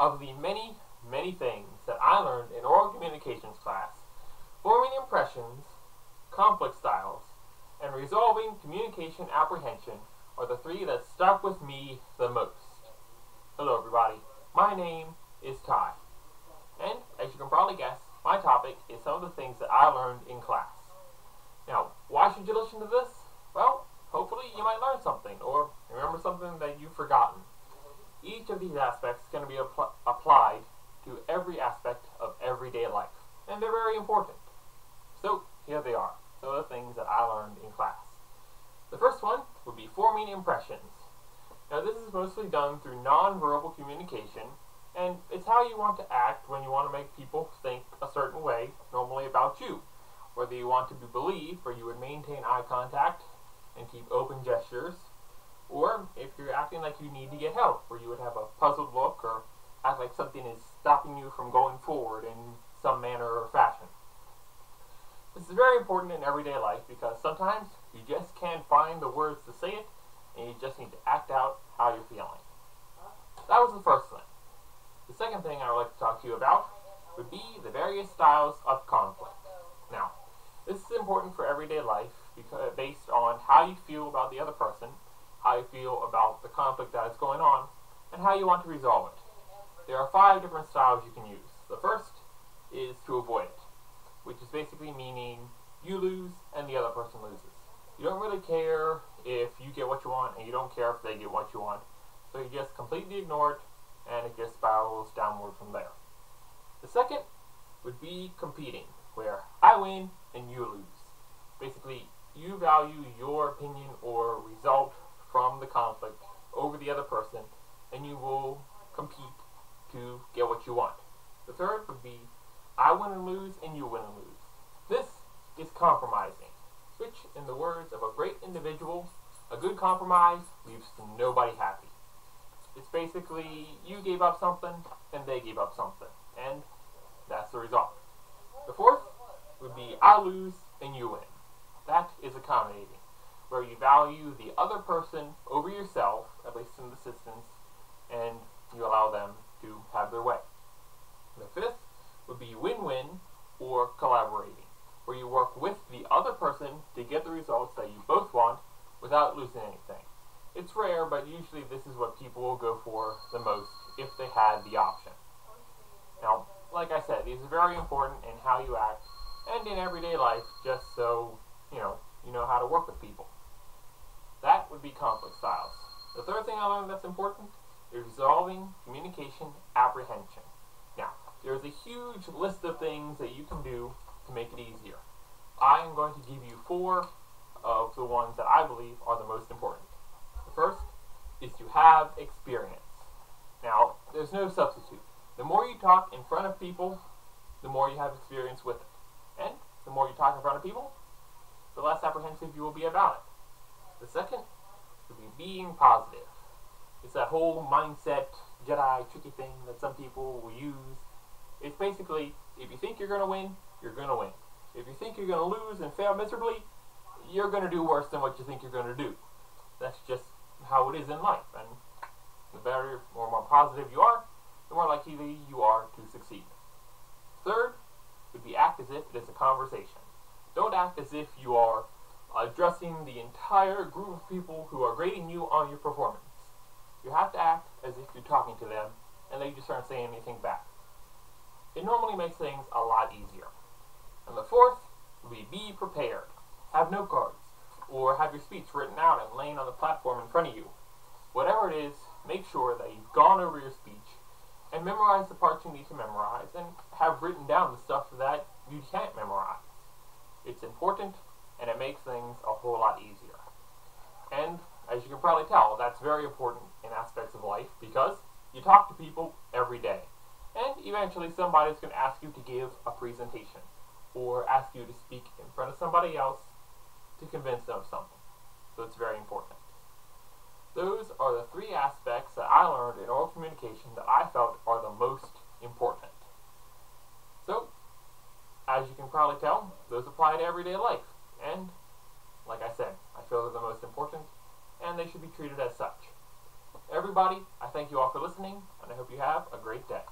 Of the many, many things that I learned in oral communications class, forming impressions, conflict styles, and resolving communication apprehension are the three that stuck with me the most. Hello everybody, my name is Ty, and as you can probably guess, my topic is some of the things that I learned in class. Now, why should you listen to this? Well, hopefully you might learn something, or remember something that you've forgotten. Each of these aspects is going to be applied to every aspect of everyday life, and they're very important. So, here they are, some of the things that I learned in class. The first one would be forming impressions. Now, this is mostly done through non-verbal communication, and it's how you want to act when you want to make people think a certain way, normally about you. Whether you want to be believed, or you would maintain eye contact and keep open gestures, or if you're acting like you need to get help, where you would have a puzzled look or act like something is stopping you from going forward in some manner or fashion. This is very important in everyday life because sometimes you just can't find the words to say it, and you just need to act out how you're feeling. That was the first thing. The second thing I would like to talk to you about would be the various styles of conflict. Now, this is important for everyday life because based on how you feel about the other person, how you feel about the conflict that is going on, and how you want to resolve it. There are 5 different styles you can use. The first is to avoid it, which is basically meaning you lose and the other person loses. You don't really care if you get what you want, and you don't care if they get what you want. So you just completely ignore it, and it just spirals downward from there. The second would be competing, where I win and you lose. Basically, you value your opinion or result from the conflict over the other person, and you will compete to get what you want. The third would be I win and lose and you win and lose. This is compromising, which, in the words of a great individual, a good compromise leaves nobody happy. It's basically you gave up something and they gave up something, and that's the result. The fourth would be I lose and you win. That is accommodating, where you value the other person over yourself, at least in this instance, and you allow them to have their way. The fifth would be win-win or collaborating, where you work with the other person to get the results that you both want without losing anything. It's rare, but usually this is what people will go for the most if they had the option. Now, like I said, these are very important in how you act and in everyday life, just so you know how to work with people. That would be conflict styles. The third thing I learned that's important is resolving communication apprehension. Now, there's a huge list of things that you can do to make it easier. I am going to give you 4 of the ones that I believe are the most important. The first is to have experience. Now, there's no substitute. The more you talk in front of people, the more you have experience with it. And the more you talk in front of people, the less apprehensive you will be about it. The second would be being positive. It's that whole mindset, Jedi tricky thing that some people will use. It's basically, if you think you're going to win, you're going to win. If you think you're going to lose and fail miserably, you're going to do worse than what you think you're going to do. That's just how it is in life. And the better or more positive you are, the more likely you are to succeed. Third would be act as if it is a conversation. Don't act as if you are addressing the entire group of people who are grading you on your performance. You have to act as if you're talking to them, and they just aren't saying anything back. It normally makes things a lot easier. And the fourth would be prepared. Have note cards, or have your speech written out and laying on the platform in front of you. Whatever it is, make sure that you've gone over your speech and memorize the parts you need to memorize, and have written down the stuff that you can't memorize. It's important, and it makes things a whole lot easier. And as you can probably tell, that's very important in aspects of life because you talk to people every day. And eventually somebody's going to ask you to give a presentation or ask you to speak in front of somebody else to convince them of something. So it's very important. Those are the 3 aspects that I learned in oral communication that I felt are the most important. So, as you can probably tell, those apply to everyday life. And, like I said, I feel they're the most important, and they should be treated as such. Everybody, I thank you all for listening, and and I hope you have a great day.